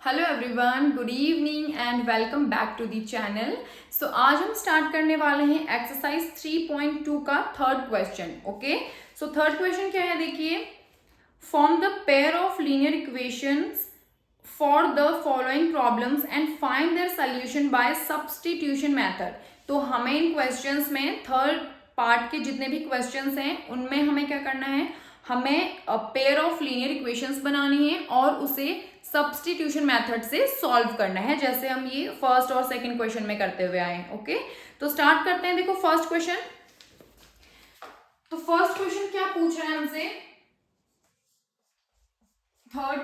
Hello everyone, good evening and welcome back to the channel. So आज हम start करने वाले हैं एक्सरसाइज 3.2 का third question. Okay, so third question क्या है, देखिए। Form the pair of linear equations for the following problems and find their solution by substitution method. तो हमें इन क्वेश्चंस में थर्ड पार्ट के जितने भी क्वेश्चंस हैं उनमें हमें क्या करना है, हमें पेयर ऑफ लीनियर इक्वेशंस बनानी है और उसे सब्स्टिट्यूशन मेथड से सॉल्व करना है, जैसे हम ये फर्स्ट और सेकंड क्वेश्चन में करते हुए आए। ओके, तो स्टार्ट करते हैं। देखो फर्स्ट क्वेश्चन, तो फर्स्ट क्वेश्चन क्या पूछ रहा है हमसे, थर्ड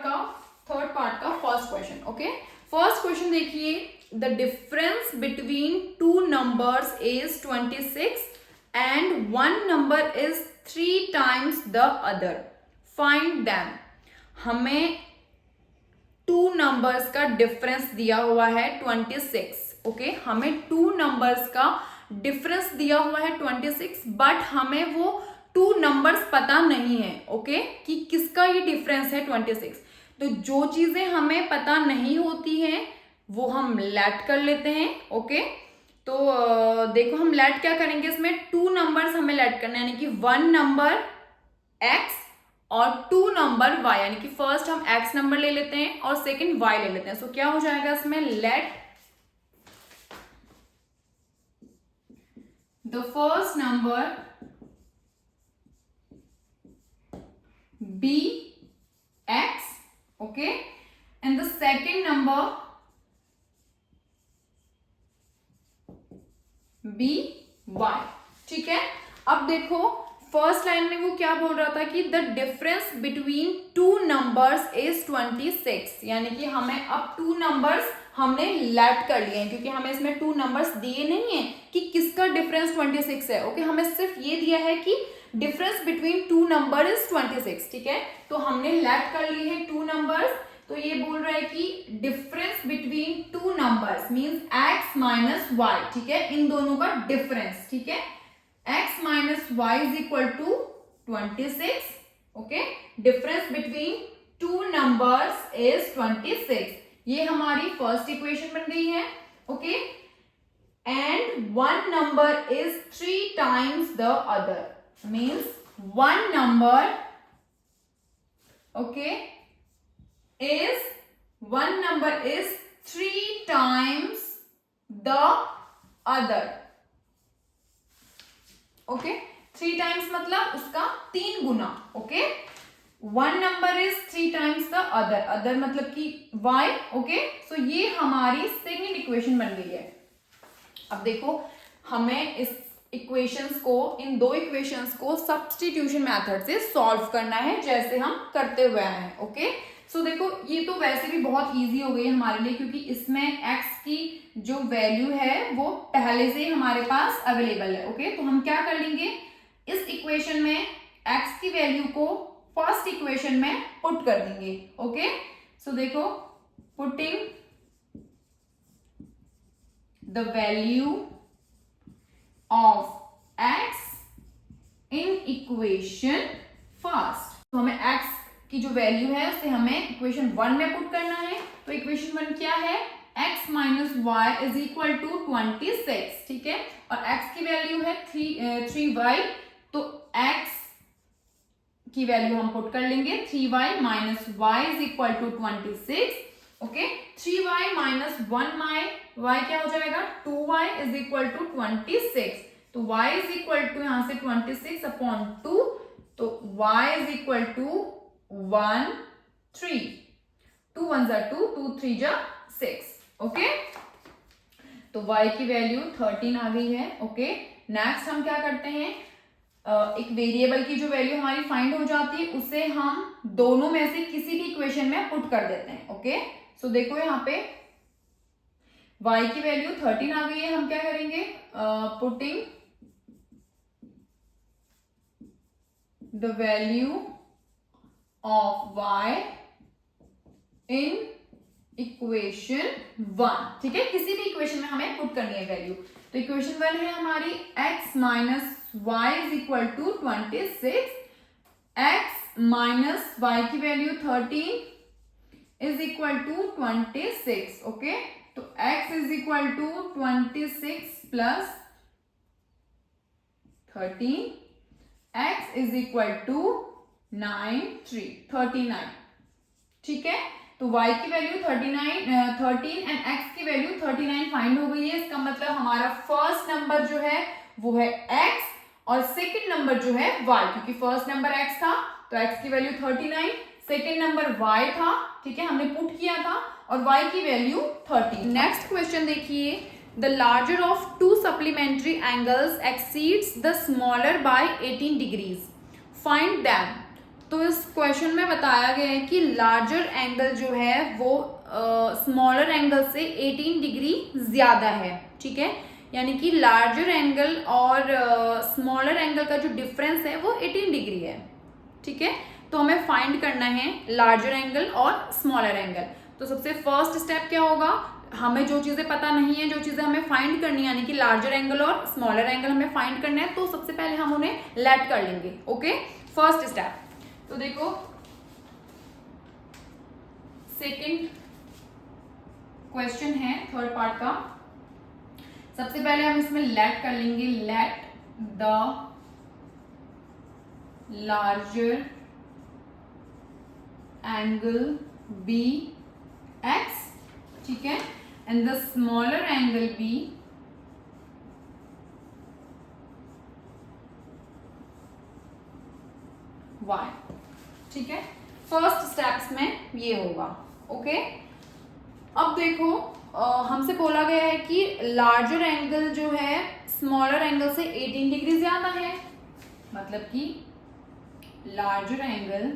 पार्ट का first question. Okay, first question देखिए, the difference between two numbers is 26 and one number is 3 times the other, find them. हमें टू नंबर्स का डिफरेंस दिया हुआ है 26। ओके, हमें टू नंबर्स का डिफरेंस दिया हुआ है 26, बट हमें वो टू नंबर्स पता नहीं है। ओके, कि किसका ये डिफरेंस है 26। तो जो चीजें हमें पता नहीं होती हैं वो हम लेट कर लेते हैं। ओके, तो देखो हम लेट क्या करेंगे, इसमें टू नंबर्स हमें लेट करना है, यानी कि वन नंबर x और टू नंबर y, यानी कि फर्स्ट हम x नंबर ले लेते हैं और सेकंड y ले लेते हैं। सो क्या हो जाएगा इसमें, let the first number be x, okay, and the second number be y। ठीक है, अब देखो फर्स्ट लाइन में वो क्या बोल रहा था कि the difference between two numbers is 26, यानी कि हमें अब टू नंबर्स हमने लेट कर लिए हैं, क्योंकि हमें इसमें टू नंबर्स दिए नहीं है कि किसका डिफरेंस 26 है। ओके, हमें सिर्फ ये दिया है कि difference between to number is 26। ठीक है, तो हमने लेट कर लिए हैं टू नंबर्स। तो ये बोल रहा है कि difference between two numbers means x minus y. ठीक है, इन दोनों का डिफरेंस। ठीक है, x minus y is equal to 26। Okay, difference between two numbers is 26। ये हमारी फर्स्ट इक्वेशन बन गई है। Okay, and one number is 3 times the other means one number, okay, is one number is 3 times the other। Okay, 3 times मतलब उसका 3 गुना। Okay, one number is 3 times the other, other मतलब कि y। Okay, सो ये हमारी second equation बन गई है। अब देखो हमें इस इक्वेशंस को, इन दो इक्वेशंस को सब्स्टिट्यूशन मेथड से सॉल्व करना है, जैसे हम करते हुए आए हैं। ओके, सो देखो ये तो वैसे भी बहुत इजी हो गई है हमारे लिए, क्योंकि इसमें x की जो वैल्यू है वो पहले से हमारे पास अवेलेबल है। ओके, तो हम क्या कर लेंगे, इस इक्वेशन में x की वैल्यू को फर्स्ट इक्वेशन में पुट कर देंगे। ओके, सो देखो putting the value of x in equation first. तो हमें x की जो वैल्यू है उसे हमें इक्वेशन 1 में पुट करना है। तो इक्वेशन 1 क्या है, x minus y is equal to 26। ठीक है, और x की वैल्यू है 3y, तो x की वैल्यू हम पुट कर लेंगे 3y minus y is equal to 26। Okay, 3y minus 1y क्या हो जाएगा, 2y इज इक्वल टू 26। तो y इज इक्वल टू यहां से 26 अपॉन 2, तो y इज इक्वल टू 1 3, 2 1 जा 2, 2 3 जा 6। ओके, तो y की वैल्यू 13 आ गई है। ओके, नेक्स्ट हम क्या करते हैं, एक वेरिएबल की जो वैल्यू हमारी फाइंड हो जाती है उसे हम दोनों में से किसी भी इक्वेशन में पुट कर देते हैं। ओके, सो देखो यहाँ पे y की वैल्यू 13 आ गई है, हम क्या करेंगे, putting the value of y in equation 1। ठीक है, किसी भी इक्वेशन में हमें पुट करनी है वैल्यू। तो इक्वेशन 1 है हमारी x minus y is equal to 26, x minus y की value 13 is equal to 26. Okay, तो x is equal to 26 plus 13, x is equal to 39. ठीक है, तो y की वैल्यू 13 एंड x की वैल्यू 39 फाइंड हो गई है. इसका मतलब हमारा फर्स्ट नंबर जो है वो है x और सेकंड नंबर जो है y, क्योंकि फर्स्ट नंबर x था तो x की वैल्यू 39, सेकंड नंबर y था. ठीक है, हमने पुट किया था और y की वैल्यू 30. नेक्स्ट क्वेश्चन देखिए, the larger of to supplementary angles exceeds the smaller by 18 degrees, find them. तो इस क्वेश्चन में बताया गया है कि लार्जर एंगल जो है वो स्मॉलर एंगल से 18 डिग्री ज्यादा है. ठीक है, यानी कि लार्जर एंगल और स्मॉलर एंगल का जो डिफरेंस है वो 18 डिग्री है. ठीक है, तो हमें फाइंड करना है लार्जर एंगल और स्मॉलर एंगल. तो सबसे फर्स्ट स्टेप क्या होगा, हमें जो चीजें पता नहीं है, जो चीजें हमें फाइंड करनी है, यानी कि लार्जर एंगल और स्मॉलर एंगल हमें फाइंड करना है, तो सबसे पहले हम उन्हें लेट कर लेंगे. Okay, first step. तो देखो सेकंड क्वेश्चन है थर्ड पार्ट का. सबसे पहले हम इसमें लेट कर लेंगे, let the larger angle be x. ठीक है, and the smaller angle be y. ठीक है, फर्स्ट स्टेप्स में ये होगा. ओके, अब देखो हमसे बोला गया है कि लार्जर एंगल जो है स्मॉलर एंगल से 18 डिग्री ज्यादा है. मतलब कि लार्जर एंगल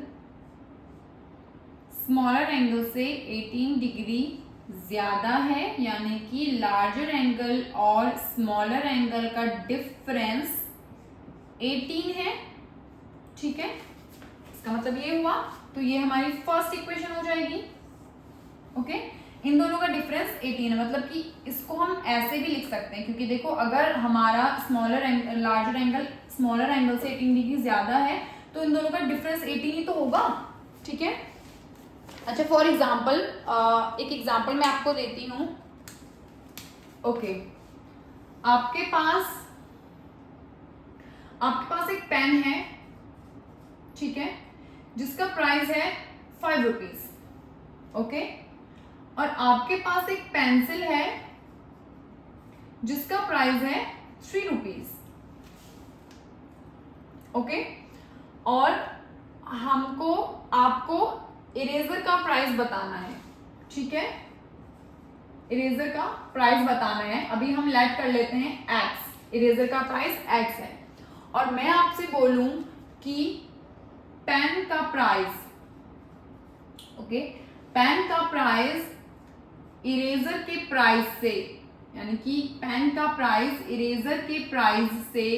स्मॉलर एंगल से 18 डिग्री ज्यादा है, यानी कि लार्जर एंगल और स्मॉलर एंगल का डिफरेंस 18 है. ठीक है, इसका मतलब ये हुआ. तो ये हमारी फर्स्ट इक्वेशन हो जाएगी. ओके, इन दोनों का डिफरेंस 18 है. मतलब कि इसको हम ऐसे भी लिख सकते हैं, क्योंकि देखो अगर हमारा लार्जर एंगल स्मॉलर एंगल से 18 डिग्री ज्यादा है तो इन दोनों का डिफरेंस 18 ही तो होगा. ठीक है, अच्छा फॉर एग्जाम्पल एक एग्जाम्पल मैं आपको देती हूँ. ओके, आपके पास एक पेन है. ठीक है, जिसका प्राइस है 5 रुपीज. ओके, और आपके पास एक पेंसिल है जिसका प्राइस है 3 रुपीज. ओके, और आपको इरेजर का प्राइस बताना है. ठीक है, इरेजर का प्राइस बताना है. अभी हम लेट कर लेते हैं x, इरेजर का प्राइस x है, और मैं आपसे बोलूं कि पेन का प्राइस, ओके, पेन का प्राइस इरेजर के प्राइस से, यानी कि पेन का प्राइस इरेजर के प्राइस से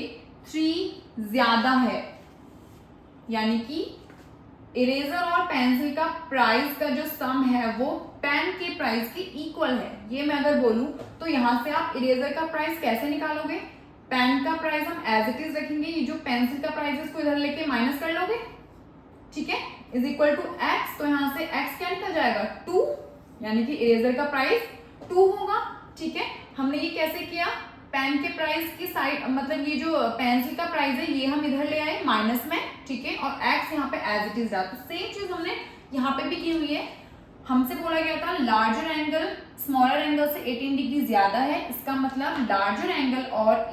3 ज्यादा है. यानी कि इरेजर और पेंसिल का प्राइस का जो सम है वो पेन के प्राइस के इक्वल है. ये मैं अगर बोलूं तो यहां से आप इरेजर का प्राइस कैसे निकालोगे, पेन का प्राइस हम एज इट इज रखेंगे, ये जो पेंसिल का प्राइस है इसको इधर लेके माइनस कर लोगे. ठीक है, इज इक्वल टू एक्स. तो यहां से x क्या निकल जाएगा 2, यानी कि इरेजर का प्राइस 2 होगा. ठीक है, हमने ये कैसे किया, पेन के प्राइस की साइड, मतलब ये जो पेंसिल का प्राइस है ये हम इधर ले आए माइनस में. ठीक है, और x यहाँ पे एज इट इज रहा. तो सेम चीज हमने यहाँ पे भी की हुई है. हमसे बोला गया था लार्जर एंगल स्मॉलर एंगल से 18 डिग्री ज्यादा है. इसका मतलब लार्जर एंगल और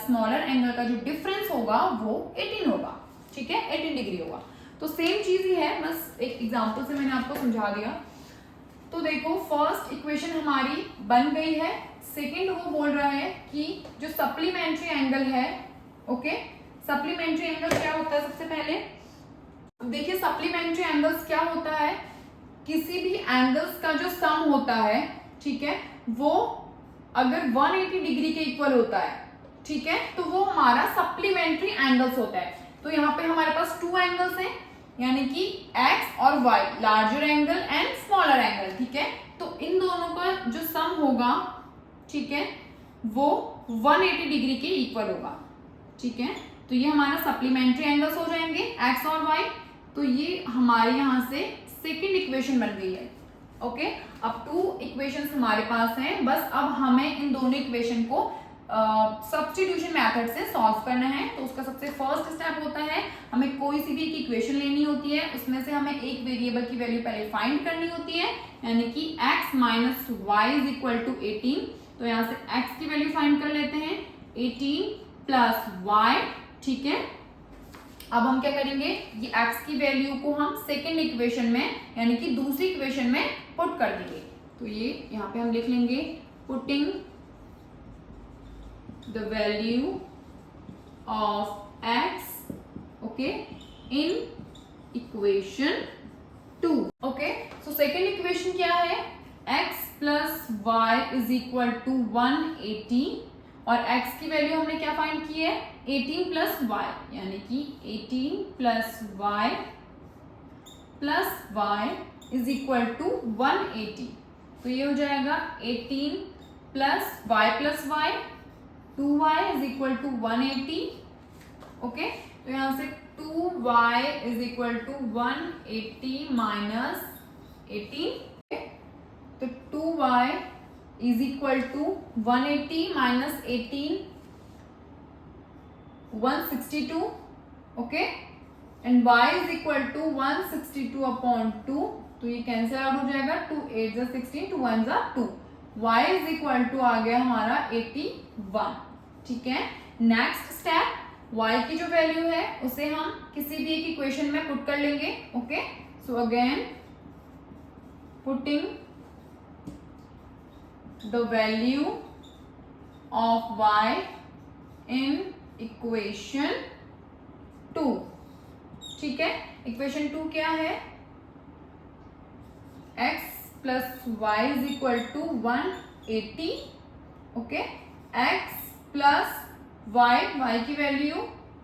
स्मॉलर एंगल का जो डिफरेंस होगा वो 18 होगा. ठीक है, 18 डिग्री होगा. तो सेम चीज ही है, बस एक एग्जाम्पल से मैंने आपको समझा दिया. तो देखो फर्स्ट इक्वेशन हमारी बन गई है. सेकंड वो बोल रहा है कि जो सप्लीमेंट्री एंगल है, ओके, सप्लीमेंट्री एंगल क्या होता है. सबसे पहले देखिए सप्लीमेंट्री एंगल्स क्या होता है, किसी भी एंगल्स का जो सम होता है, ठीक है, वो अगर 180 डिग्री के इक्वल होता है, ठीक है, तो वो हमारा सप्लीमेंट्री एंगल्स होता है. तो यहाँ पे हमारे पास 2 एंगल्स हैं, यानी कि x और y, larger angle and smaller angle. ठीक है, तो इन दोनों का जो सम होगा, ठीक है, वो 180 डिग्री के इक्वल होगा. ठीक है, तो ये हमारा सप्लीमेंट्री एंगल्स हो जाएंगे x और y. तो ये हमारे यहाँ से सेकेंड इक्वेशन बन गई है। ओके, अब 2 इक्वेशंस हमारे पास हैं, बस अब हमें इन दोनों इक्वेशन को सब्स्टिट्यूशन मेथड से सॉल्व करना है। तो उसका सबसे फर्स्ट स्टेप होता है हमें कोई सी भी एक इक्वेशन लेनी होती है, उसमें से हमें एक वेरिएबल की वैल्यू पहले फाइंड करनी होती है, यानी कि x minus y is equal to 18। तो यहाँ से x की वैल्यू फाइंड कर लेते हैं 18 प्लस वाई। ठीक है, अब हम क्या करेंगे, ये x की वैल्यू को हम सेकेंड इक्वेशन में यानी कि दूसरी इक्वेशन में पुट कर देंगे। तो ये यहाँ पे हम लिख लेंगे putting the value of x okay in equation 2। Okay, so second equation क्या है, x plus y is equal to 180 और x की वैल्यू हमने क्या फाइंड की है 18 प्लस वाई, यानी कि 18 plus y is equal to 180। तो ये हो जाएगा 18 plus y 2y is equal to 180। Okay, तो यहाँ से 2y is equal to 180 minus 18। तो 2y is equal to 180 minus 18 162। Okay, and y is equal to 162 upon 2, तो ये कैंसिल आउट हो जाएगा, 2 8 जा 16, 2 1 जा 2, y इज इक्वल टू आ गया हमारा 81। ठीक है, नेक्स्ट स्टेप y की जो वैल्यू है उसे हम किसी भी एक इक्वेशन में पुट कर लेंगे। Okay, so again putting the value of y in equation 2। ठीक है, इक्वेशन 2 क्या है, x plus y is equal to 180। Okay, x plus y की value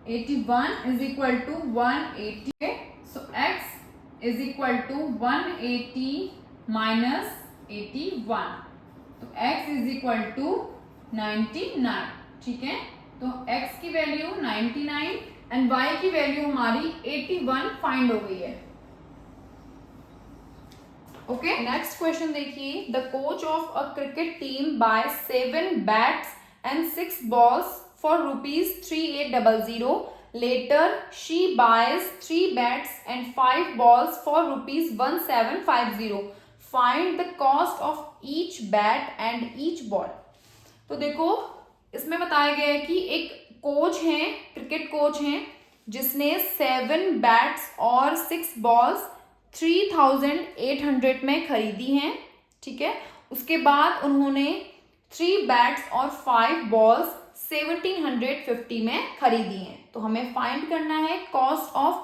81 is equal to 180। So x is equal to 180 minus 81, तो x is equal to 99। ठीक है, तो x की वैल्यू 99 एंड y की वैल्यू हमारी 81 फाइंड हो गई है। ओके, नेक्स्ट क्वेश्चन देखिए, the coach of a cricket team buy 7 bats and 6 balls for ₹3800। Later she buys 3 bats and 5 balls for ₹1750। Find the cost of each bat and each ball. तो देखो, इसमें बताया गया है कि एक कोच हैं, क्रिकेट कोच हैं, जिसने 7 बैट्स और 6 बॉल्स 3800 में खरीदी हैं। ठीक है, उसके बाद उन्होंने 3 बैट्स और 5 बॉल्स 1750 में खरीदी हैं। तो हमें फाइंड करना है cost of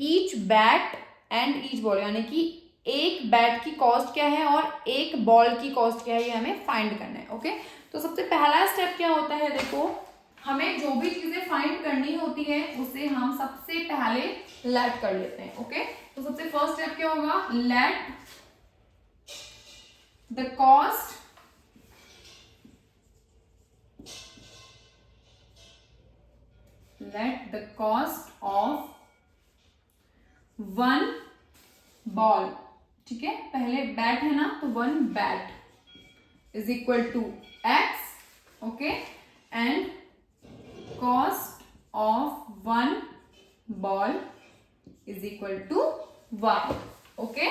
each bat and each ball, यानी कि एक बैट की कॉस्ट क्या है और एक बॉल की कॉस्ट क्या है, ये हमें फाइंड करना है। ओके, तो सबसे पहला स्टेप क्या होता है, देखो हमें जो भी चीजें फाइंड करनी होती है उसे हम सबसे पहले लेट कर लेते हैं। ओके, तो सबसे फर्स्ट स्टेप क्या होगा, let the cost of 1 ball. ठीक है, पहले बैट है ना, तो 1 bat is equal to x। Okay, and cost of 1 ball is equal to y। Okay,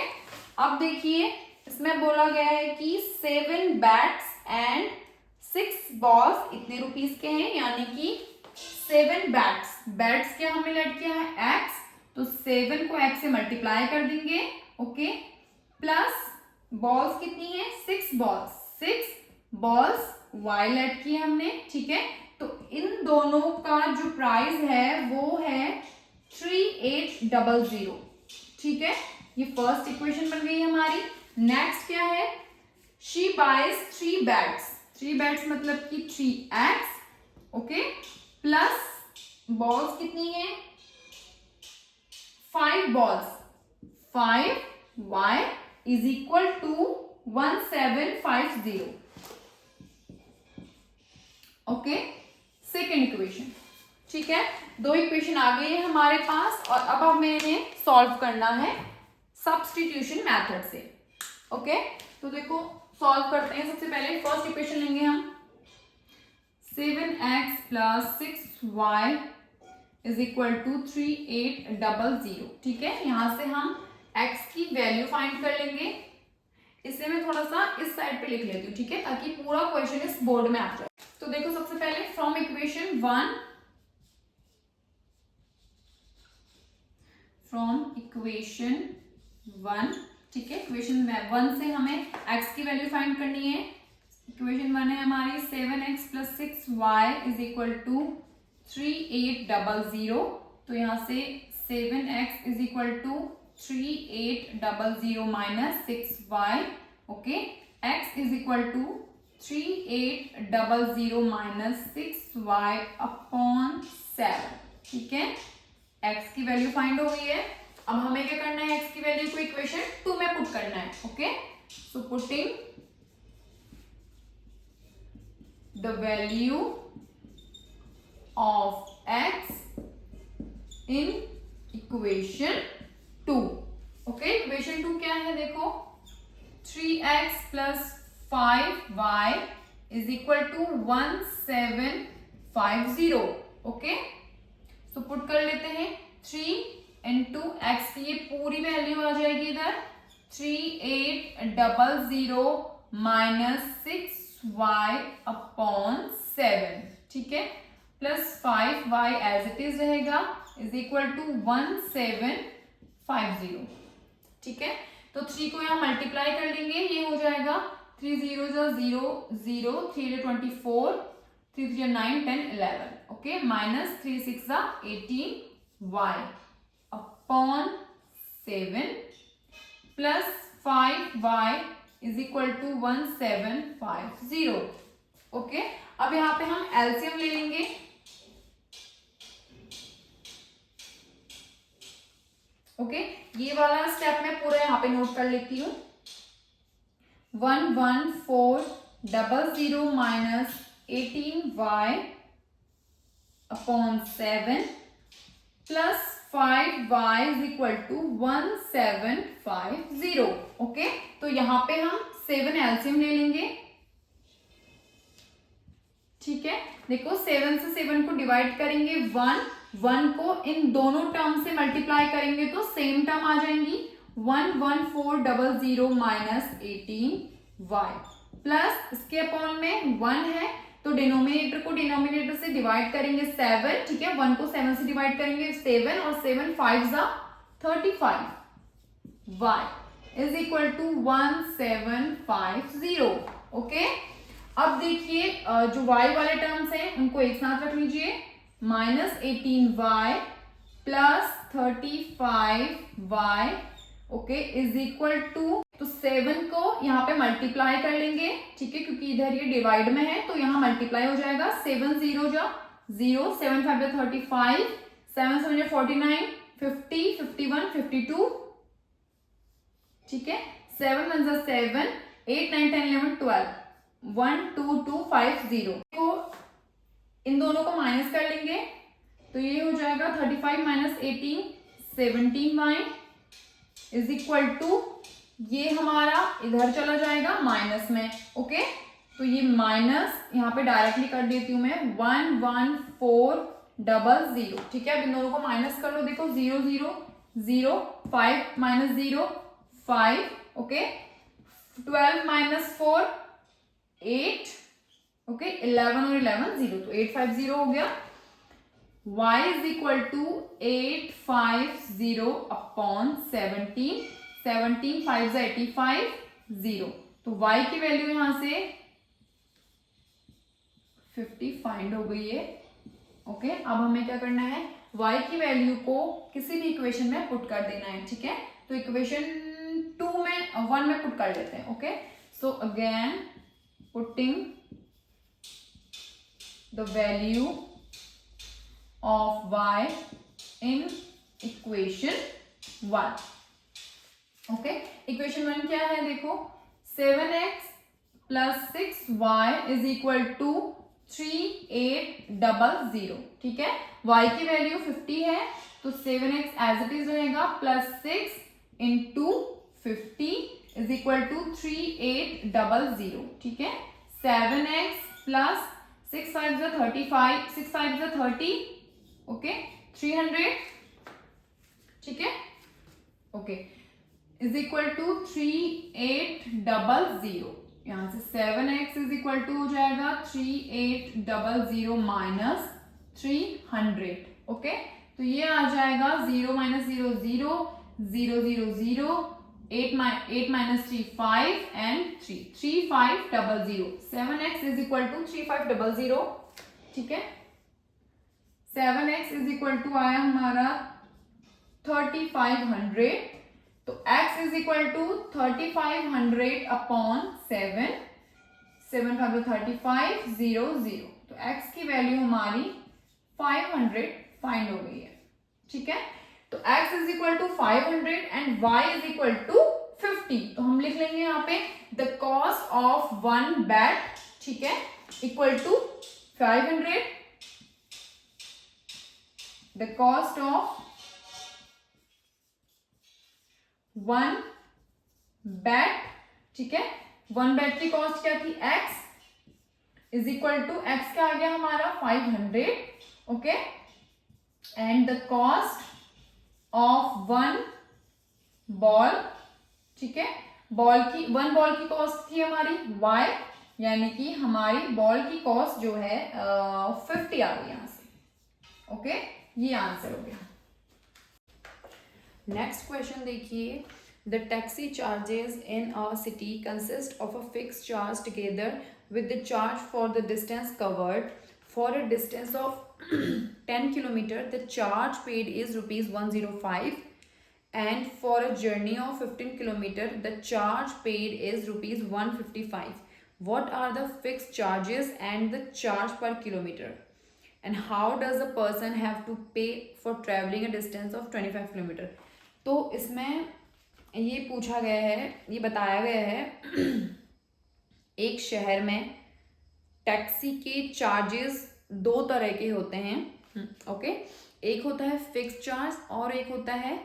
अब देखिए इसमें बोला गया है कि 7 बैट्स एंड 6 बॉल्स इतने रुपीस के हैं, यानी कि 7 बैट्स क्या हमने लेट किया है x, तो 7 को x से मल्टीप्लाई कर देंगे। ओके, प्लस बॉल्स कितनी है 6 बॉल्स y लेट की हमने। ठीक है, तो इन दोनों का जो प्राइस है वो है 3800। ठीक है, ये फर्स्ट इक्वेशन बन गई हमारी। नेक्स्ट क्या है, शी बाइज 3 बैट्स मतलब कि 3x। ओके, प्लस बॉल्स कितनी है 5 balls 5y is equal to 1750। Okay, second equation. ठीक है, 2 इक्वेशन आ गई है हमारे पास और अब हमें इन्हें सॉल्व करना है सब्स्टिट्यूशन मेथड से। ओके, तो देखो सॉल्व करते हैं। सबसे पहले फर्स्ट इक्वेशन लेंगे हम 7x + 6y = 3800। ठीक है, यहां से हम x की वैल्यू फाइंड कर लेंगे। इसे मैं थोड़ा सा इस साइड पे लिख लेती हूँ, ठीक है, ताकि पूरा क्वेश्चन इस बोर्ड में आ जाए। तो देखो सबसे पहले फ्रॉम इक्वेशन 1, ठीक है, इक्वेशन 1 से हमें x की वैल्यू फाइंड करनी है। इक्वेशन 1 है हमारी 7x + 6y = 3800। तो यहाँ से 7x = 3800 - 6y। Okay, x = 3800 - 6y / 7। ठीक है, x की वैल्यू फाइंड हो गई है। अब हमें क्या करना है, x की वैल्यू को इक्वेशन 2 में पुट करना है। Okay, so putting the value of x in equation 2। Okay, equation 2 क्या है, देखो 3x + 5y = 1750। ओके, तो पुट कर लेते हैं 3 × x की ये पूरी वैल्यू आ जाएगी इधर 3800 - 6y / 7। ठीक है, plus 5y as it is रहेगा = 1750। ठीक है, तो 3 को यहाँ मल्टीप्लाई कर लेंगे, ये हो जाएगा 3 0 0 0, 3 24, 3 9 10 11। Okay, -3 6 18y / 7 plus 5y = 1750। Okay, अब यहाँ पे हम एलसीएम ले लेंगे। ओके, ये वाला स्टेप मैं पूरा यहाँ पे नोट कर लेती हूँ। 11400 - 18y / 7 प्लस 5y = 1750। ओके, तो यहाँ पे हम 7 एलसीएम ले लेंगे। ठीक है, देखो 7 से 7 को डिवाइड करेंगे 1 को इन दोनों टर्म से मल्टीप्लाई करेंगे तो सेम टर्म आ जाएंगी। 11400 - 18y प्लस इसके अपॉन में 1 है तो डिनोमिनेटर को डिनोमिनेटर से डिवाइड करेंगे 7। ठीक है, 1 को 7 से डिवाइड करेंगे 7 और 7 5 × 35। y = 1750। ओके, अब देखिए जो y वाले टर्म्स हैं उनको एक साथ रख लीजिए। -18y प्लस 35y ओके = तो 7 को यहाँ पे मल्टीप्लाई कर लेंगे। ठीक है, क्योंकि इधर ये डिवाइड में है तो यहाँ मल्टीप्लाई हो जाएगा। 7 0 × 0, 7 5 × 35, 7 7 × 49, 50, 51, 52। ठीक है, 7 1 × 7, 8 9 10 11 12, 1 2 2 5 0 को इन दोनों को माइनस कर लेंगे तो ये हो जाएगा 35 - 18 17y = ये हमारा इधर चला जाएगा माइनस में। ओके, तो ये माइनस यहाँ पे डायरेक्टली कर देती हूँ मैं 11400। ठीक है, अब इन दोनों को माइनस कर लो। देखो 0 0 0, 5 - 0 5। ओके, 12 - 4 8। ओके, 11 और 11 0, तो 850 हो गया। y = 850 / 17, 17 5 × 85 0। तो y की वैल्यू यहां से 50 फाइंड हो गई है। ओके, अब हमें क्या करना है, y की वैल्यू को किसी भी इक्वेशन में पुट कर देना है। ठीक है, तो इक्वेशन 1 में पुट कर लेते हैं। Okay, so again putting the value of y in equation 1। Okay, equation 1 क्या है, देखो 7x + 6y = 3800। ठीक है, y की वैल्यू 50 है तो 7x एज इट इज रहेगा +6 इंटू 50 इज इक्वल टू 3800, ठीक है। 7x प्लस 6 5 35, 6 5 30, ओके 300, ठीक है, ओके इज इक्वल टू 3800। यहां से 7x इज इक्वल टू हो जाएगा 3800 माइनस 300, ओके। तो ये आ जाएगा 0 minus 0 0 0 0 0, 8 minus 3 5 and 3 3500। 7x is equal to 3500, ठीक है। 7x इज इक्वल टू आया हमारा 3500, तो x is equal to 3500 upon 7, 7 5 35 0 0, तो x की वैल्यू हमारी 500 फाइंड हो गई है, ठीक है। तो x is equal to 500 and y is equal to 50, तो हम लिख लेंगे यहाँ पे the cost of one bat, ठीक है, equal to 500, the cost of one bat, ठीक है। वन बैट की कॉस्ट क्या थी x, is equal to x क्या आ गया हमारा 500, okay, and the cost of one ball, ठीक है, वन बॉल की कॉस्ट थी हमारी y, यानी कि हमारी बॉल की कॉस्ट जो है 50 आ गई यहां से, ओके, ये आंसर हो गया। नेक्स्ट क्वेश्चन देखिए, the taxi charges in a city consist of a fix charge together with the charge for the distance covered. For a distance of 10 km, the charge paid is rupees 105, and for a journey of 15 km, the charge paid is rupees 155. What are the fixed charges and the charge per kilometer, and how does a person have to pay for traveling a distance of 25 km? तो इसमें ये पूछा गया है, ये बताया गया है एक शहर में टैक्सी के चार्जेस दो तरह के होते हैं, ओके। एक होता है फिक्स चार्ज और एक होता है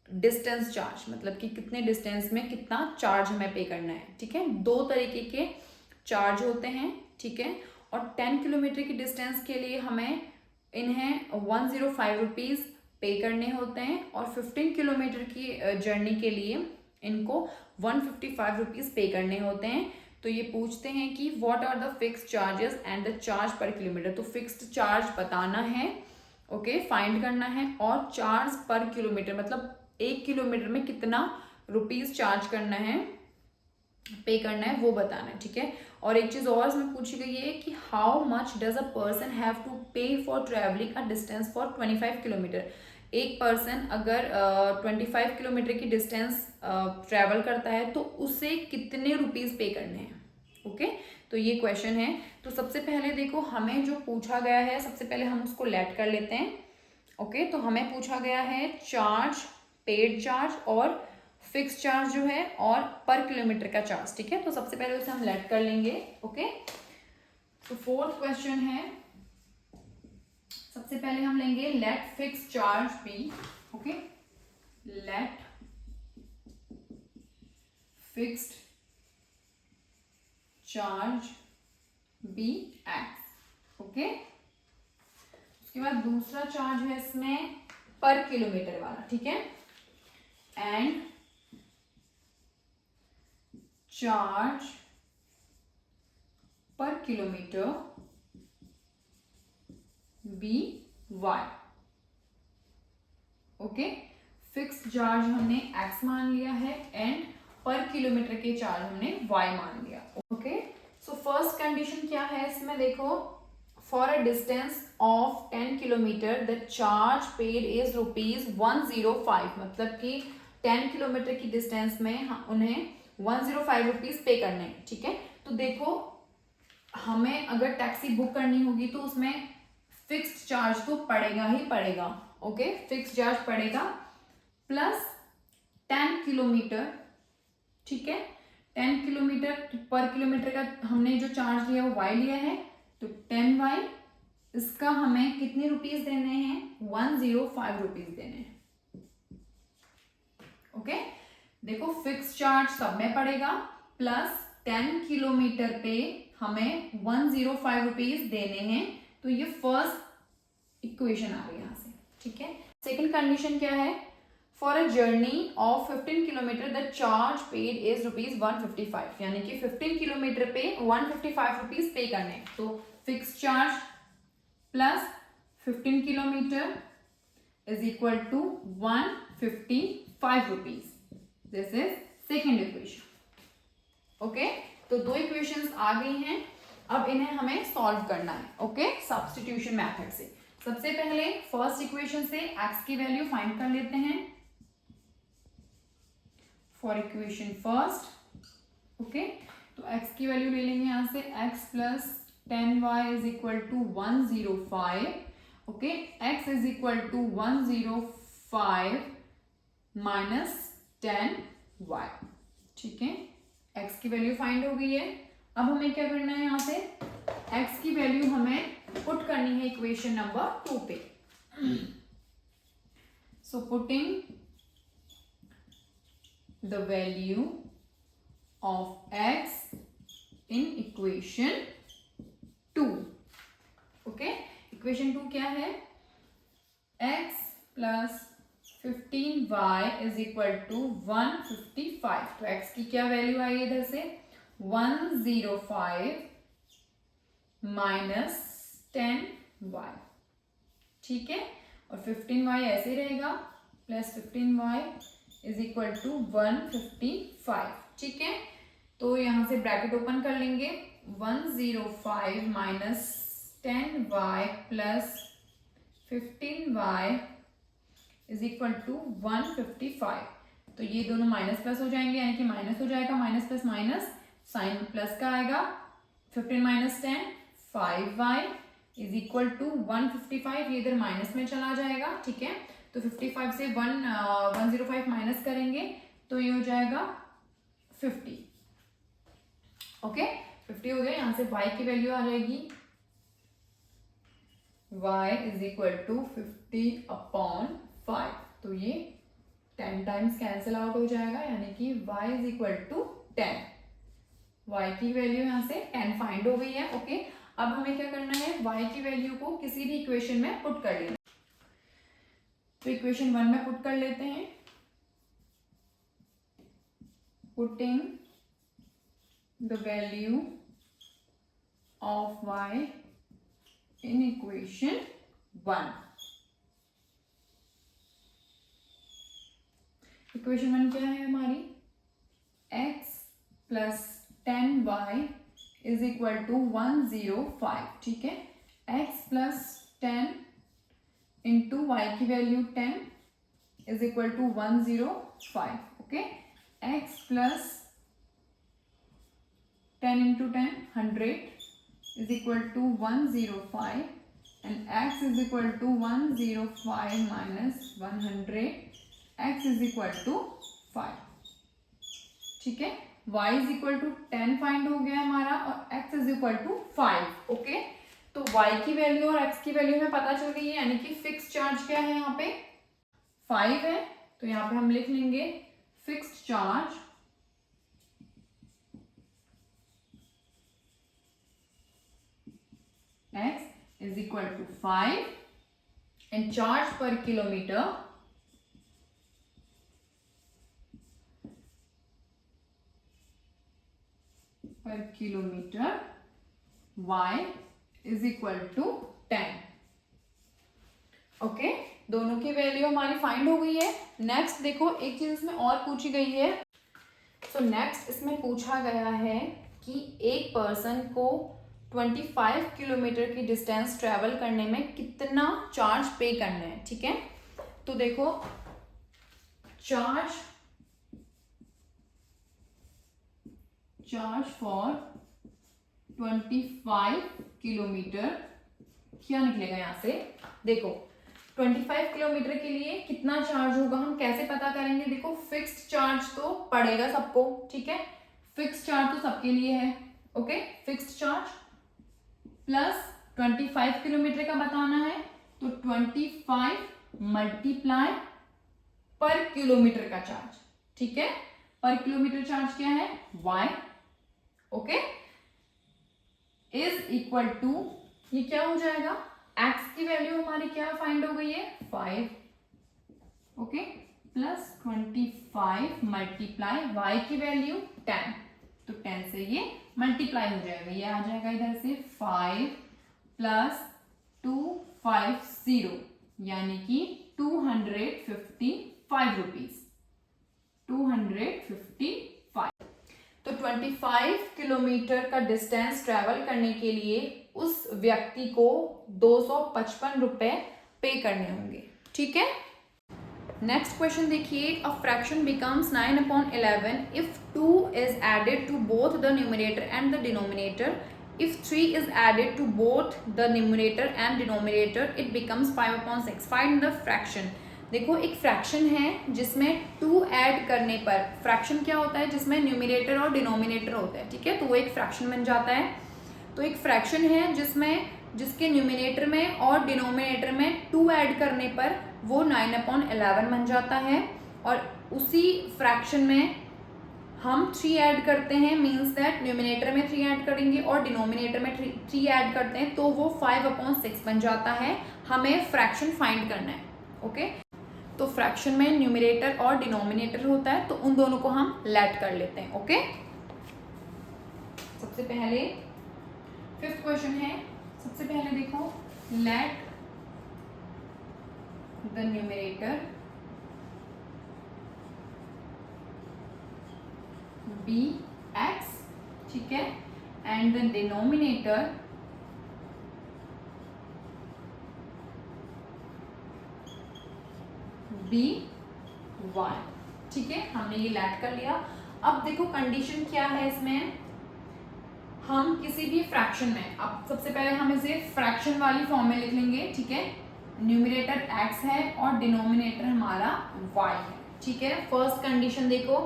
डिस्टेंस चार्ज, मतलब कि कितने डिस्टेंस में कितना चार्ज हमें पे करना है, ठीक है। दो तरीके के चार्ज होते हैं, ठीक है। और 10 किलोमीटर की डिस्टेंस के लिए हमें इन्हें 105 रुपीज़ पे करने होते हैं, और 15 किलोमीटर की जर्नी के लिए इनको 155 रुपीज़ पे करने होते हैं। तो ये पूछते हैं कि what are the fix charges and the charge per kilometer, तो फिक्स्ड चार्ज बताना है, ओके, फाइंड करना है, और चार्ज पर किलोमीटर मतलब 1 किलोमीटर में कितना रुपीस चार्ज करना है, पे करना है, वो बताना है, ठीक है। और एक चीज़ और इसमें पूछी गई है कि how much does a person have to pay for travelling a distance for 25 kilometre. एक पर्सन अगर 25 किलोमीटर की डिस्टेंस ट्रैवल करता है तो उसे कितने रुपीस पे करने हैं, ओके। तो ये क्वेश्चन है। तो सबसे पहले देखो हमें जो पूछा गया है, सबसे पहले हम उसको लेट कर लेते हैं, ओके। तो हमें पूछा गया है चार्ज, पेड चार्ज और फिक्स चार्ज जो है, और पर किलोमीटर का चार्ज, ठीक है। तो सबसे पहले उसे हम लेट कर लेंगे, ओके। तो फोर्थ क्वेश्चन है, सबसे पहले हम लेंगे let fix charge be, okay, let fixed charge be x, okay. उसके बाद दूसरा चार्ज है इसमें पर किलोमीटर वाला, ठीक है, and charge per kilometer be y, okay. Fixed charge हमने x मान लिया है एंड पर किलोमीटर के चार्ज हमने y मान लिया, ओके। सो फर्स्ट कंडीशन क्या है इसमें देखो, for a distance of 10 kilometre the charge paid is rupees 105, मतलब कि 10 किलोमीटर की डिस्टेंस में उन्हें 105 रुपीज पे करने हैं, ठीक है। तो देखो हमें अगर टैक्सी बुक करनी होगी तो उसमें फिक्स्ड चार्ज तो पड़ेगा ही पड़ेगा, ओके। फिक्स्ड चार्ज पड़ेगा प्लस 10 किलोमीटर, ठीक है। 10 किलोमीटर पर किलोमीटर का हमने जो चार्ज लिया वो y लिया है, तो 10y, इसका हमें कितने रुपीस देने हैं, 105 रुपीस देने हैं, ओके, देखो फिक्स चार्ज सब में पड़ेगा, प्लस 10 किलोमीटर पे हमें 105 रुपीज देने हैं, तो ये फर्स्ट इक्वेशन आ गई यहाँ से, ठीक है। सेकंड कंडीशन क्या है, for a journey of 15 kilometre the charge paid is ₹155, यानी कि 15 किलोमीटर पे 155 रुपीज पे करने, तो fix charge plus 15 kilometer is equal to 155 rupees. This is second equation, okay. तो दो इक्वेशंस आ गई हैं, अब इन्हें हमें सॉल्व करना है, ओके, सब्स्टिट्यूशन मेथड से। सबसे पहले फर्स्ट इक्वेशन से x की वैल्यू फाइंड कर लेते हैं फॉर इक्वेशन फर्स्ट, ओके। तो x की वैल्यू ले लेंगे यहां से, x plus 10y is equal to 105, okay. x is equal to 105 minus 10y, ठीक है। x की वैल्यू फाइंड हो गई है। अब हमें क्या करना है, यहाँ से x की वैल्यू हमें पुट करनी है इक्वेशन नंबर 2 पे। So putting the value of x in equation 2, okay. Equation 2 क्या है, x plus 15y is equal to 155, तो x की क्या वैल्यू आई इधर से 105 माइनस 10y, ठीक है। और 15y ऐसे रहेगा, plus 15y is equal to 155, ठीक है। तो यहां से ब्रैकेट ओपन कर लेंगे, 105 minus 10y plus 15y is equal to 155, तो ये दोनों माइनस प्लस हो जाएंगे, यानी कि माइनस हो जाएगा, minus plus minus sign plus का आएगा, 15 minus 10 5y is equal to 155, ये इधर माइनस में चला जाएगा, ठीक है। तो 55 से 105 माइनस करेंगे तो ये हो जाएगा 50, ओके। 50 हो गया, यहाँ से y की वैल्यू आ जाएगी, y इज इक्वल टू 50/5, तो ये 10 टाइम्स कैंसिल आउट हो जाएगा, यानी कि y is equal to 10। y की वैल्यू यहाँ से 10 फाइंड हो गई है, ओके। अब हमें क्या करना है, y की वैल्यू को किसी भी इक्वेशन में पुट कर लेना, तो इक्वेशन 1 में पुट कर लेते हैं, putting the value of y in equation 1। Equation 1 क्या है हमारी, x plus 10y is equal to 105, ठीक है। x प्लस 10 इंटू वाई की value 10 is equal to 105, okay. x plus 10 into 10 100 is equal to 105 and x is equal to 105 minus 100, x is equal to 5, ठीक है। y is equal to 10 find हो गया हमारा और x is equal to 5, okay. तो y की value और x की वैल्यू हमें पता चल गई है, यानी कि फिक्स चार्ज क्या है यहाँ पे 5 है, तो यहाँ पे हम लिख लेंगे fixed charge x is equal to 5 and charge per kilometer y is equal to 10, okay. दोनों की वैल्यू हमारी फाइंड हो गई है। नेक्स्ट देखो, एक चीज इसमें और पूछी गई है, सो नेक्स्ट इसमें पूछा गया है कि एक पर्सन को 25 किलोमीटर की डिस्टेंस ट्रेवल करने में कितना चार्ज पे करना है, ठीक है। तो देखो, चार्ज फॉर 25 किलोमीटर क्या निकलेगा यहाँ से, देखो 25 किलोमीटर के लिए कितना चार्ज होगा हम कैसे पता करेंगे, देखो फिक्स्ड चार्ज तो पड़ेगा सबको, ठीक है। फिक्स्ड चार्ज तो सबके लिए है, okay. Fixed charge plus 25 kilometre का बताना है, तो 25 मल्टीप्लाई पर किलोमीटर का चार्ज, ठीक है, पर किलोमीटर चार्ज क्या है y, okay, is equal to, ये क्या हो जाएगा, x की वैल्यू हमारी क्या फाइंड हो गई है 5, ओके, प्लस 25 मल्टीप्लाई y की वैल्यू 10, तो 10 से ये मल्टीप्लाई हो जाएगा, ये आ जाएगा इधर से 5 प्लस 250 यानी कि 255 रुपीज, 255। तो 25 किलोमीटर का डिस्टेंस ट्रेवल करने के लिए उस व्यक्ति को 255 रुपए पे करने होंगे, ठीक है। नेक्स्ट क्वेश्चन देखिए, a fraction becomes 9/11 if 2 is added to both the numerator and the denominator, if 3 is added to both the numerator and denominator it becomes 5/6, find the fraction। देखो एक फ्रैक्शन है जिसमें 2 ऐड करने पर, fraction क्या होता है जिसमें न्यूमरेटर और डिनोमिनेटर होता है, ठीक है, तो वो एक फ्रैक्शन बन जाता है। तो एक फ्रैक्शन है जिसके न्यूमरेटर में और डिनोमिनेटर में 2 ऐड करने पर वो 9/11 बन जाता है, और उसी फ्रैक्शन में हम 3 ऐड करते हैं, मीन्स दैट न्यूमिनेटर में 3 ऐड करेंगे और डिनोमिनेटर में 3 ऐड करते हैं, तो वो 5/6 बन जाता है। हमें फ्रैक्शन फाइंड करना है, ओके। तो फ्रैक्शन में न्यूमिनेटर और डिनोमिनेटर होता है, तो उन दोनों को हम लेट कर लेते हैं, ओके। सबसे पहले 5th क्वेश्चन है, सबसे पहले देखो, let the numerator be x, ठीक है, and the denominator be y, ठीक है, हमने ये लेट कर लिया। अब देखो कंडीशन क्या है इसमें, हम किसी भी फ्रैक्शन में, अब सबसे पहले हम इसे फ्रैक्शन वाली फॉर्म में लिख लेंगे, ठीक है, न्यूमरेटर x है और डिनोमिनेटर हमारा y है, ठीक है। फर्स्ट कंडीशन देखो,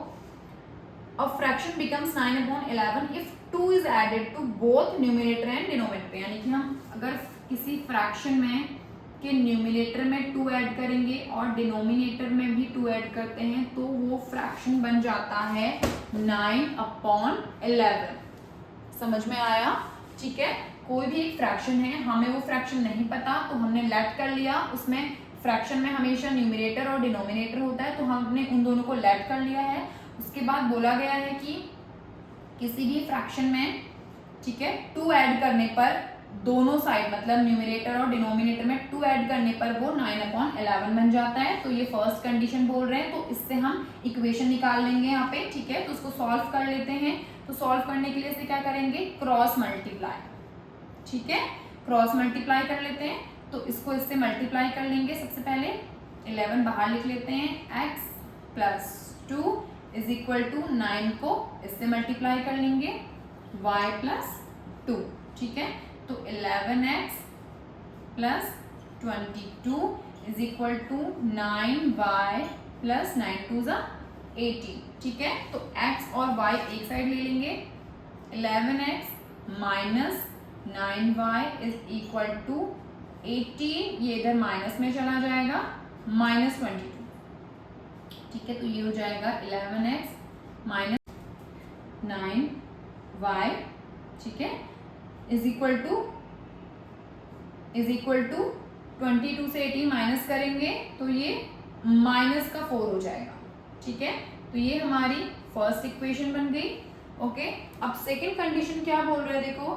a fraction becomes 9/11 if 2 is added to both numerator and denominator, यानी कि हम अगर किसी फ्रैक्शन में के न्यूमिनेटर में 2 ऐड करेंगे और डिनोमिनेटर में भी 2 ऐड करते हैं, तो वो फ्रैक्शन बन जाता है 9/11। समझ में आया, ठीक है। कोई भी एक फ्रैक्शन है, हमें वो फ्रैक्शन नहीं पता, तो हमने लेट कर लिया, उसमें फ्रैक्शन में हमेशा न्यूमिनेटर और डिनोमिनेटर होता है, तो हमने उन दोनों को लेट कर लिया है। उसके बाद बोला गया है कि किसी भी फ्रैक्शन में, ठीक है, 2 ऐड करने पर दोनों साइड, मतलब न्यूमरेटर और डिनोमिनेटर में 2 ऐड करने पर वो 9/11 बन जाता है। तो ये फर्स्ट कंडीशन बोल रहे हैं, तो इससे हम इक्वेशन निकाल लेंगे यहाँ पे, ठीक है। तो उसको सॉल्व कर लेते हैं। तो सॉल्व करने के लिए इसे क्या करेंगे, क्रॉस मल्टीप्लाई, ठीक है, क्रॉस मल्टीप्लाई कर लेते हैं। तो इसको इससे मल्टीप्लाई कर लेंगे। सबसे पहले 11 बाहर लिख लेते हैं, x plus 2 is equal to 9 को इससे मल्टीप्लाई कर लेंगे, y प्लस 2, ठीक है। तो 11x plus 22 is equal to 9y plus 9 2 ज़ा 18, ठीक है। तो x और y एक साइड ले लेंगे, 11x minus 9y is equal to 18, ये इधर माइनस में चला जाएगा, माइनस 22, ठीक है। तो ये हो जाएगा 11x माइनस 9y, ठीक है, इज इक्वल टू 22 से 18 माइनस करेंगे तो ये माइनस का 4 हो जाएगा, ठीक है। तो ये हमारी फर्स्ट इक्वेशन बन गई, ओके। अब सेकंड कंडीशन क्या बोल रहे हैं, देखो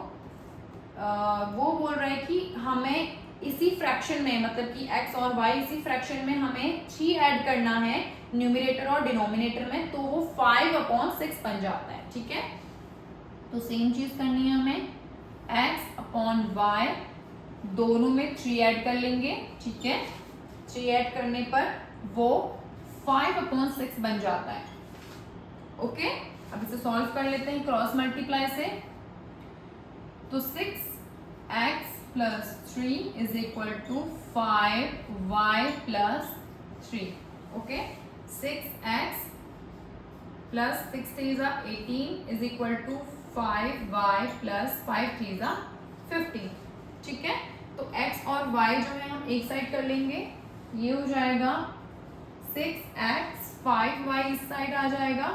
वो बोल रहा है कि हमें इसी फ्रैक्शन में, मतलब कि x और y इसी फ्रैक्शन में हमें 3 ऐड करना है न्यूमरेटर और डिनोमिनेटर में, तो वो 5/6 बन जाता है, ठीक है। तो सेम चीज करनी है हमें, x अपॉन y दोनों में 3 ऐड कर लेंगे, ठीक है। 3 ऐड करने पर वो 5/6 बन जाता है, ओके। अब इसे सॉल्व कर लेते हैं क्रॉस मल्टीप्लाई से। तो 6x plus 3 is equal to 5y plus 3, okay. 6x plus 6 3 ज़ा 18 is equal to 5y plus 5 3 ज़ा 15, ठीक है। तो x और y जो है हम एक साइड कर लेंगे, ये हो जाएगा 6x 5y इस साइड आ जाएगा,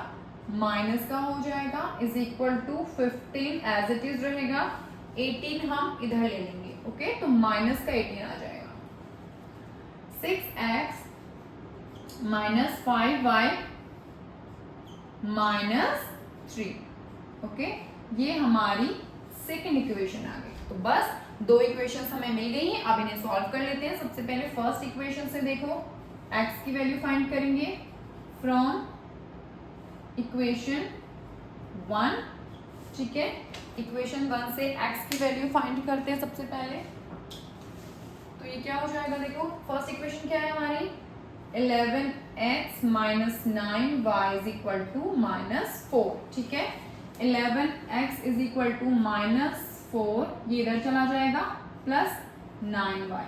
माइनस का हो जाएगा, is equal to 15 as it is रहेगा, 18 हम इधर ले लेंगे, ओके, तो माइनस का 18 आ जाएगा। 6x minus 5y minus 3, okay, ये हमारी सेकेंड इक्वेशन आ गई। तो बस दो इक्वेशंस हमें मिल गई हैं, अब इन्हें सॉल्व कर लेते हैं। सबसे पहले फर्स्ट इक्वेशन से देखो, x की वैल्यू फाइंड करेंगे फ्रॉम इक्वेशन 1, ठीक है। इक्वेशन 1 से x की वैल्यू फाइंड करते हैं सबसे पहले। तो ये क्या हो जाएगा, देखो फर्स्ट इक्वेशन क्या है हमारी, 11x minus 9y is equal to minus 4, ठीक है। 11x is equal to minus 4, ये इधर चला जाएगा, प्लस 9y,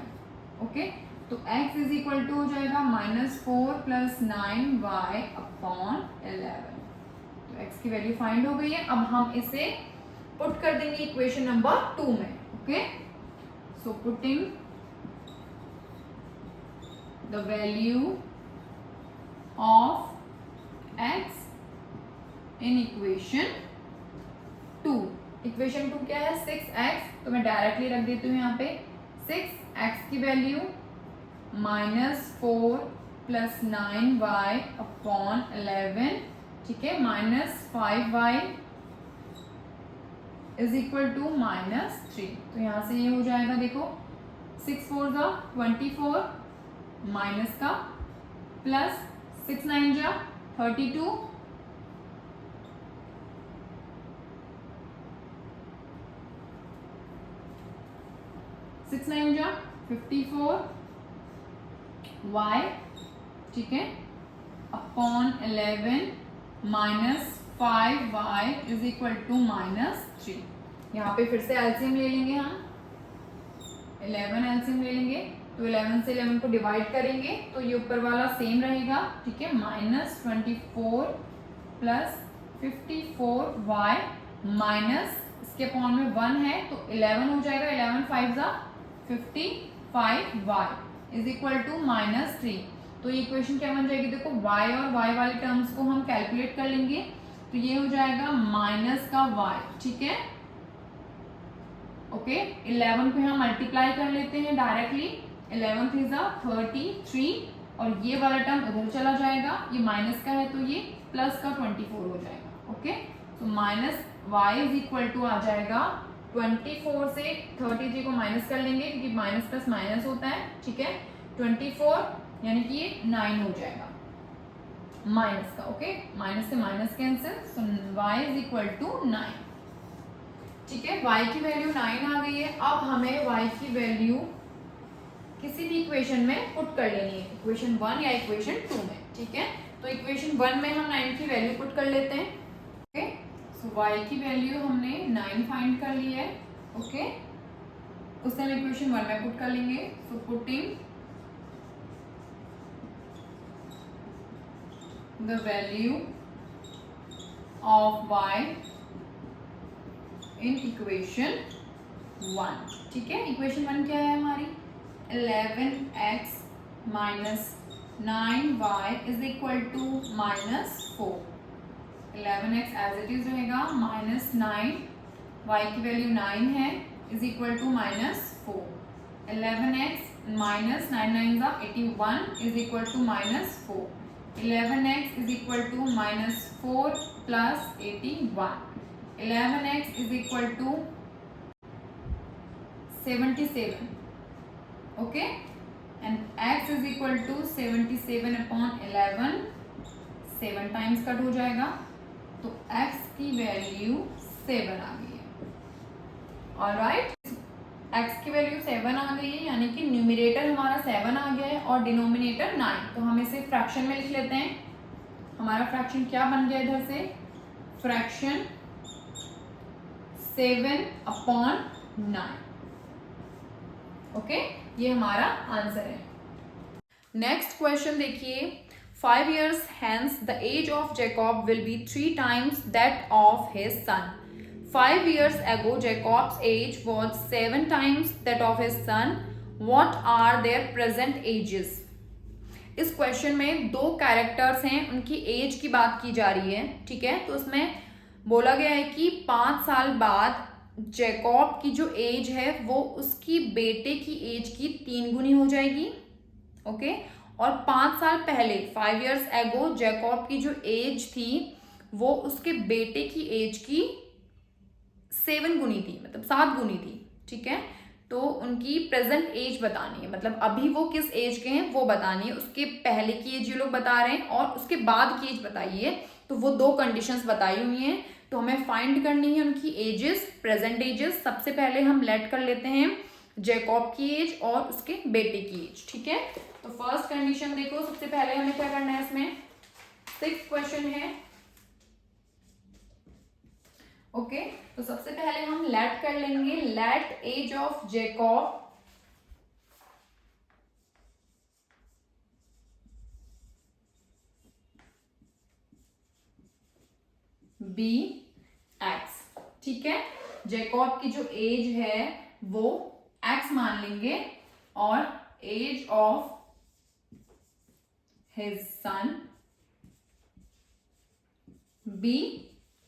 ओके, तो x इज इक्वल टू हो जाएगा माइनस 4 प्लस 9y अपॉन 11। तो x की वैल्यू फाइंड हो गई है। अब हम इसे पुट कर देंगे इक्वेशन नंबर 2 में, okay. So putting the value of x in equation 2। Equation 2 क्या है, 6x, तो मैं डायरेक्टली रख देती हूँ यहाँ पे 6x की value minus 4 plus 9y upon 11, ठीक है, minus 5y is equal to minus 3। तो यहाँ से ये हो जाएगा, देखो 6 4 जा 24 माइनस का, प्लस 6 9 जा 32, 6 9 जा 54 y, ठीक है, upon 11 minus 5y is equal to minus 3। यहाँ पे फिर से एलसीएम ले लेंगे हम, 11 एलसीएम ले लेंगे, तो 11 से 11 को डिवाइड करेंगे तो ये ऊपर वाला सेम रहेगा, ठीक है, माइनस 24 प्लस 54y माइनस इसके अपॉन में 1 है तो 11 हो जाएगा, 11 5 जा 55y is equal to minus 3। तो ये इक्वेशन क्या बन जाएगी, देखो y और y वाले टर्म्स को हम कैलकुलेट कर लेंगे, तो ये हो जाएगा माइनस का y, ठीक है, ओके। 11 को यहाँ मल्टीप्लाई कर लेते हैं डायरेक्टली, 11 3 जा 33 और ये वाला टर्म उधर चला जाएगा, ये माइनस का है तो ये प्लस का 24 हो जाएगा, ओके। तो minus y is equal to आ जाएगा 24 से 33 को माइनस कर लेंगे क्योंकि माइनस प्लस माइनस होता है, ठीक है, 24 यानी कि ये 9 हो जाएगा माइनस का, ओके, माइनस से minus cancel, so y is equal to 9, ठीक है। y की वैल्यू 9 आ गई है। अब हमें y की वैल्यू किसी भी इक्वेशन में पुट कर लेनी है, इक्वेशन 1 या इक्वेशन 2 में, ठीक है। तो इक्वेशन 1 में हम 9 की वैल्यू पुट कर लेते हैं, ओके। सो y की वैल्यू हमने 9 फाइंड कर ली है, ओके, उसे हम इक्वेशन 1 में पुट कर लेंगे। So putting the value of y in equation 1, ठीक है। इक्वेशन 1 क्या है हमारी, 11x minus 9y is equal to minus 4। 11x as it is रहेगा, माइनस 9y की वैल्यू 9 है is equal to minus 4। 11x minus 9 9 जा 81 is equal to minus 4। 11x is equal to minus 4 plus 81। 11x is equal to 77, okay, and x is equal to 77 upon 11, 7 times cut हो जाएगा तो x की value 7 आ गई है, alright. x की value 7 आ गई है यानी कि न्यूमरेटर हमारा 7 आ गया है और डिनोमिनेटर 9। तो हम इसे फ्रैक्शन में लिख लेते हैं। हमारा फ्रैक्शन क्या बन गया इधर से, फ्रैक्शन 7 अपॉन 9, ओके, ये हमारा आंसर है। नेक्स्ट क्वेश्चन देखिए, 5 years hence the age of Jacob will be 3 times that of his son. 5 years ago Jacob's age was 7 times that of his son. What are their present ages? इस question में दो characters हैं, उनकी as की बात की जा रही है, ठीक है। तो उसमें बोला गया है कि 5 साल बाद जैकब की जो एज है वो उसकी बेटे की एज की 3 गुनी हो जाएगी, ओके। और 5 साल पहले 5 years एगो जैकब की जो एज थी वो उसके बेटे की एज की 7 गुनी थी, मतलब 7 गुनी थी, ठीक है। तो उनकी प्रेजेंट एज बतानी है, मतलब अभी वो किस एज के हैं वो बतानी है। उसके पहले की एज ये लोग बता रहे हैं और उसके बाद की एज बताइए, तो वो दो कंडीशंस बताई हुई हैं। तो हमें फाइंड करनी है उनकी एजेस, प्रेजेंट एजेस। सबसे पहले हम लेट कर लेते हैं जैकब की एज और उसके बेटे की एज, ठीक है। तो फर्स्ट कंडीशन देखो, सबसे पहले हमें क्या करना है, इसमें 6th क्वेश्चन है, ओके। तो सबसे पहले हम लेट कर लेंगे, let age of Jacob be x, ठीक है। जैकब की जो एज है वो एक्स मान लेंगे और age of his son be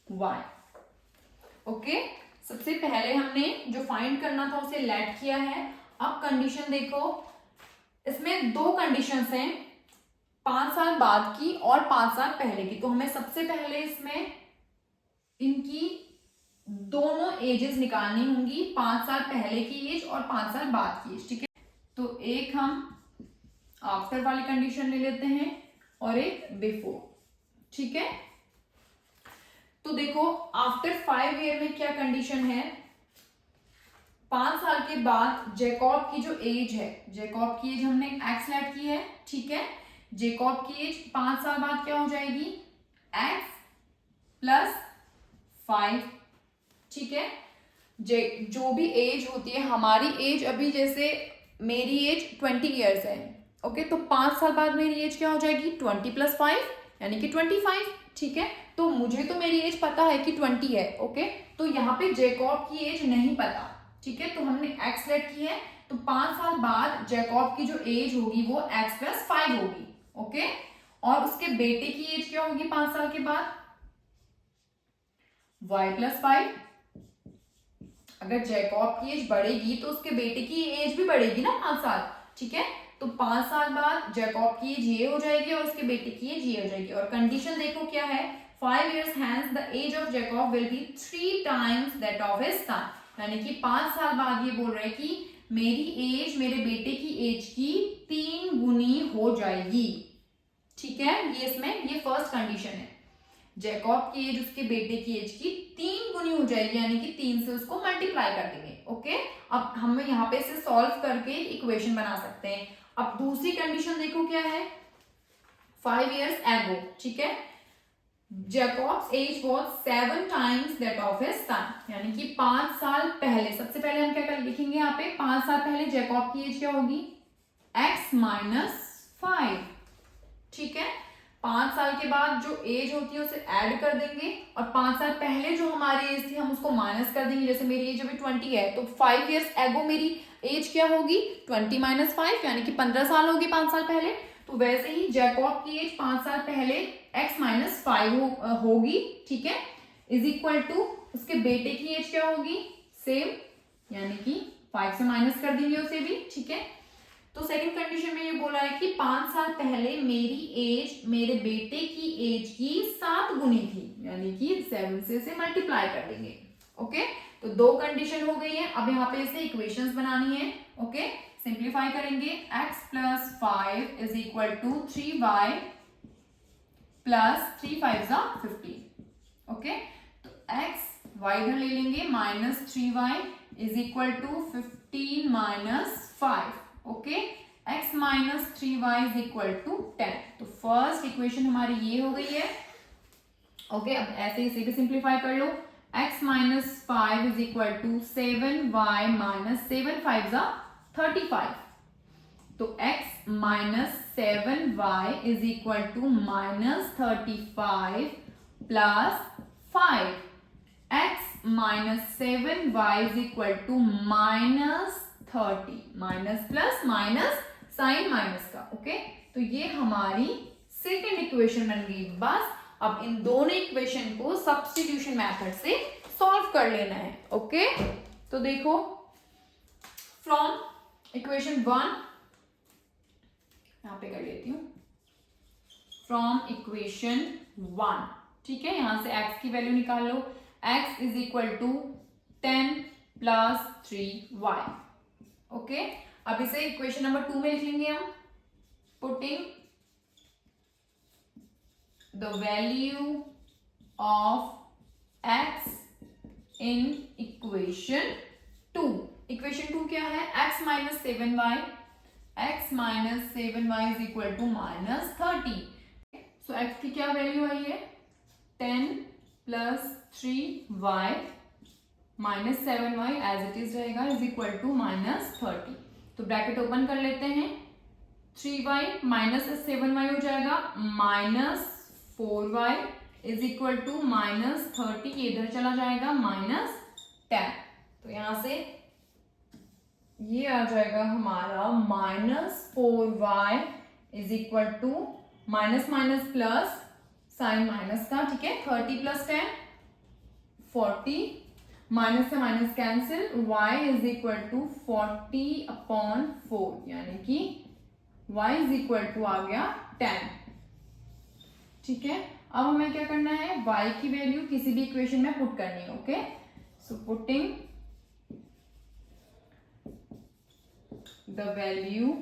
y, okay. सबसे पहले हमने जो फाइंड करना था उसे लेट किया है। अब कंडीशन देखो, इसमें दो कंडीशंस हैं, 5 साल बाद की और 5 साल पहले की। तो हमें सबसे पहले इसमें इनकी दोनों एजेस निकालनी होंगी, 5 साल पहले की एज और 5 साल बाद की एज, ठीक है। तो एक हम आफ्टर वाली कंडीशन ले लेते हैं और एक बिफोर, ठीक है। तो देखो आफ्टर 5 ईयर में क्या कंडीशन है, 5 साल के बाद जैकब की जो एज है, जैकब की एज हमने एक्स लेट की है, ठीक है। जैकब की एज 5 साल बाद क्या हो जाएगी, एक्स प्लस 5, ठीक है। जो भी एज होती है, हमारी एज अभी जैसे मेरी एज 20 ईयर्स है, ओके। तो 5 साल बाद मेरी एज क्या हो जाएगी, 20 + 5 यानी कि 25, ठीक है। तो मुझे तो मेरी एज पता है कि 20 है, ओके। तो यहाँ पे जैकब की एज नहीं पता, ठीक है। तो हमने एक्स लेट की है, तो 5 साल बाद जैकब की जो एज होगी वो एक्स प्लस 5 होगी, ओके। और उसके बेटे की एज क्या होगी 5 साल के बाद, y + 5। अगर जैकब की एज बढ़ेगी तो उसके बेटे की एज भी बढ़ेगी ना 5 साल, ठीक है। तो 5 साल बाद जैकब की एज ये हो जाएगी और उसके बेटे की एज ये हो जाएगी। और कंडीशन देखो क्या है, 5 years hence the age of Jacob will be 3 times that of his son, यानी कि 5 साल बाद ये बोल रहे हैं कि मेरी एज मेरे बेटे की एज की 3 गुनी हो जाएगी, ठीक है। ये इसमें ये फर्स्ट कंडीशन है, जैकब की एज उसके बेटे की एज की 3 गुनी हो जाएगी, यानी कि 3 से उसको मल्टीप्लाई कर देंगे, ओके। अब हम यहाँ पे इसे सॉल्व करके इक्वेशन बना सकते हैं। अब दूसरी कंडीशन देखो क्या है, 5 years ago, ठीक है, Jacob's age was 7 times that of his son, यानी कि 5 साल पहले, सबसे पहले हम क्या कर लिखेंगे यहाँ पे, 5 साल पहले जैकब की एज क्या होगी, x - 5, ठीक है। 5 साल के बाद जो एज होती है उसे ऐड कर देंगे और 5 साल पहले जो हमारी एज थी हम उसको माइनस कर देंगे। जैसे मेरी एज अभी 20 है, तो 5 years एगो मेरी एज क्या होगी, 20 - 5 यानी कि 15 साल होगी 5 साल पहले। तो वैसे ही जैकब की एज 5 साल पहले x - 5 होगी, ठीक है, इज इक्वल टू उसके बेटे की एज क्या होगी, सेम, यानी कि 5 से माइनस कर देंगे उसे भी, ठीक है। तो सेकंड कंडीशन में ये बोला है कि 5 साल पहले मेरी एज मेरे बेटे की एज की 7 गुनी थी, यानी कि 7 से मल्टीप्लाई कर देंगे, ओके। तो दो कंडीशन हो गई है। अब यहाँ पे इसे इक्वेशंस बनानी है, ओके। सिंप्लीफाई करेंगे, x + 5 is equal to 3y + 3 5 = 15, okay. तो x y इधर ले लेंगे, -3y is equal to 15 - 5, okay. x - 3y is equal to 10। तो फर्स्ट इक्वेशन हमारी ये हो गई है, ओके। अब ऐसे इसे भी सिंप्लीफाई कर लो, x - 5 is equal to 7y - 7 5 = 35। तो x - 7y is equal to -35 + 5, x - 7y is equal to -30, minus plus minus sign minus का, ओके। तो ये हमारी सेकेंड इक्वेशन बन गई। बस अब इन दोनों इक्वेशन को सब्स्टिट्यूशन मेथड से सॉल्व कर लेना है। ओके, तो देखो फ्रॉम इक्वेशन 1 यहां पे कर लेती हूं, फ्रॉम इक्वेशन 1, ठीक है, यहां से x की वैल्यू निकाल लो। x is equal to 10 plus 3y। Okay, अब इसे इक्वेशन नंबर 2 में लिख लेंगे हम, putting the value of x in equation 2। Equation 2 क्या है, x minus 7y, x minus 7y is equal to minus 30। So x की क्या वैल्यू आई है, 10 plus 3y minus 7y as it is रहेगा इज इक्वल टू माइनस 30। तो bracket open कर लेते हैं, 3y माइनस 7y हो जाएगा minus 4y is equal to minus 30, ये इधर चला जाएगा माइनस 10। तो यहां से ये आ जाएगा हमारा minus 4y is equal to minus minus plus sign minus का, ठीक है, 30 प्लस 10 40, माइनस से minus cancel, y is equal to 40 upon 4, यानी कि y इज इक्वल टू आ गया 10। ठीक है, अब हमें क्या करना है, y की वैल्यू किसी भी इक्वेशन में पुट करनी है। Okay, so putting the value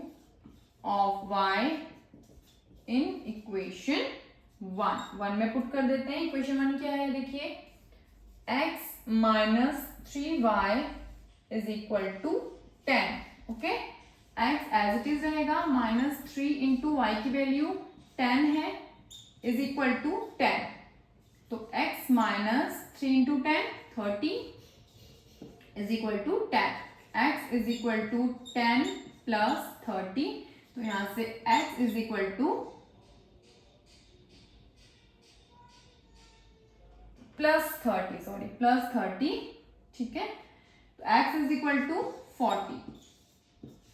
of y in equation 1 में पुट कर देते हैं। इक्वेशन 1 क्या है, देखिए, x minus 3y is equal to 10। Okay, x as it is रहेगा, माइनस 3 इंटू वाई की वैल्यू 10 है इज इक्वल टू 10। तो x minus 3 into 10 30 is equal to 10। x is equal to 10 plus 30, तो यहां से x is equal to plus 30, ठीक है, तो x इज इक्वल टू 40।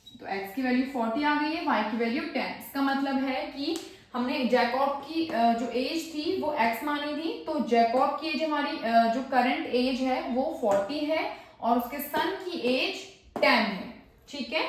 तो x की वैल्यू 40 आ गई है, y की वैल्यू 10। इसका मतलब है कि हमने जैकब की जो एज थी वो x मानी थी, तो जैकब की एज हमारी जो करंट एज है वो 40 है और उसके सन की एज 10 है। ठीक है,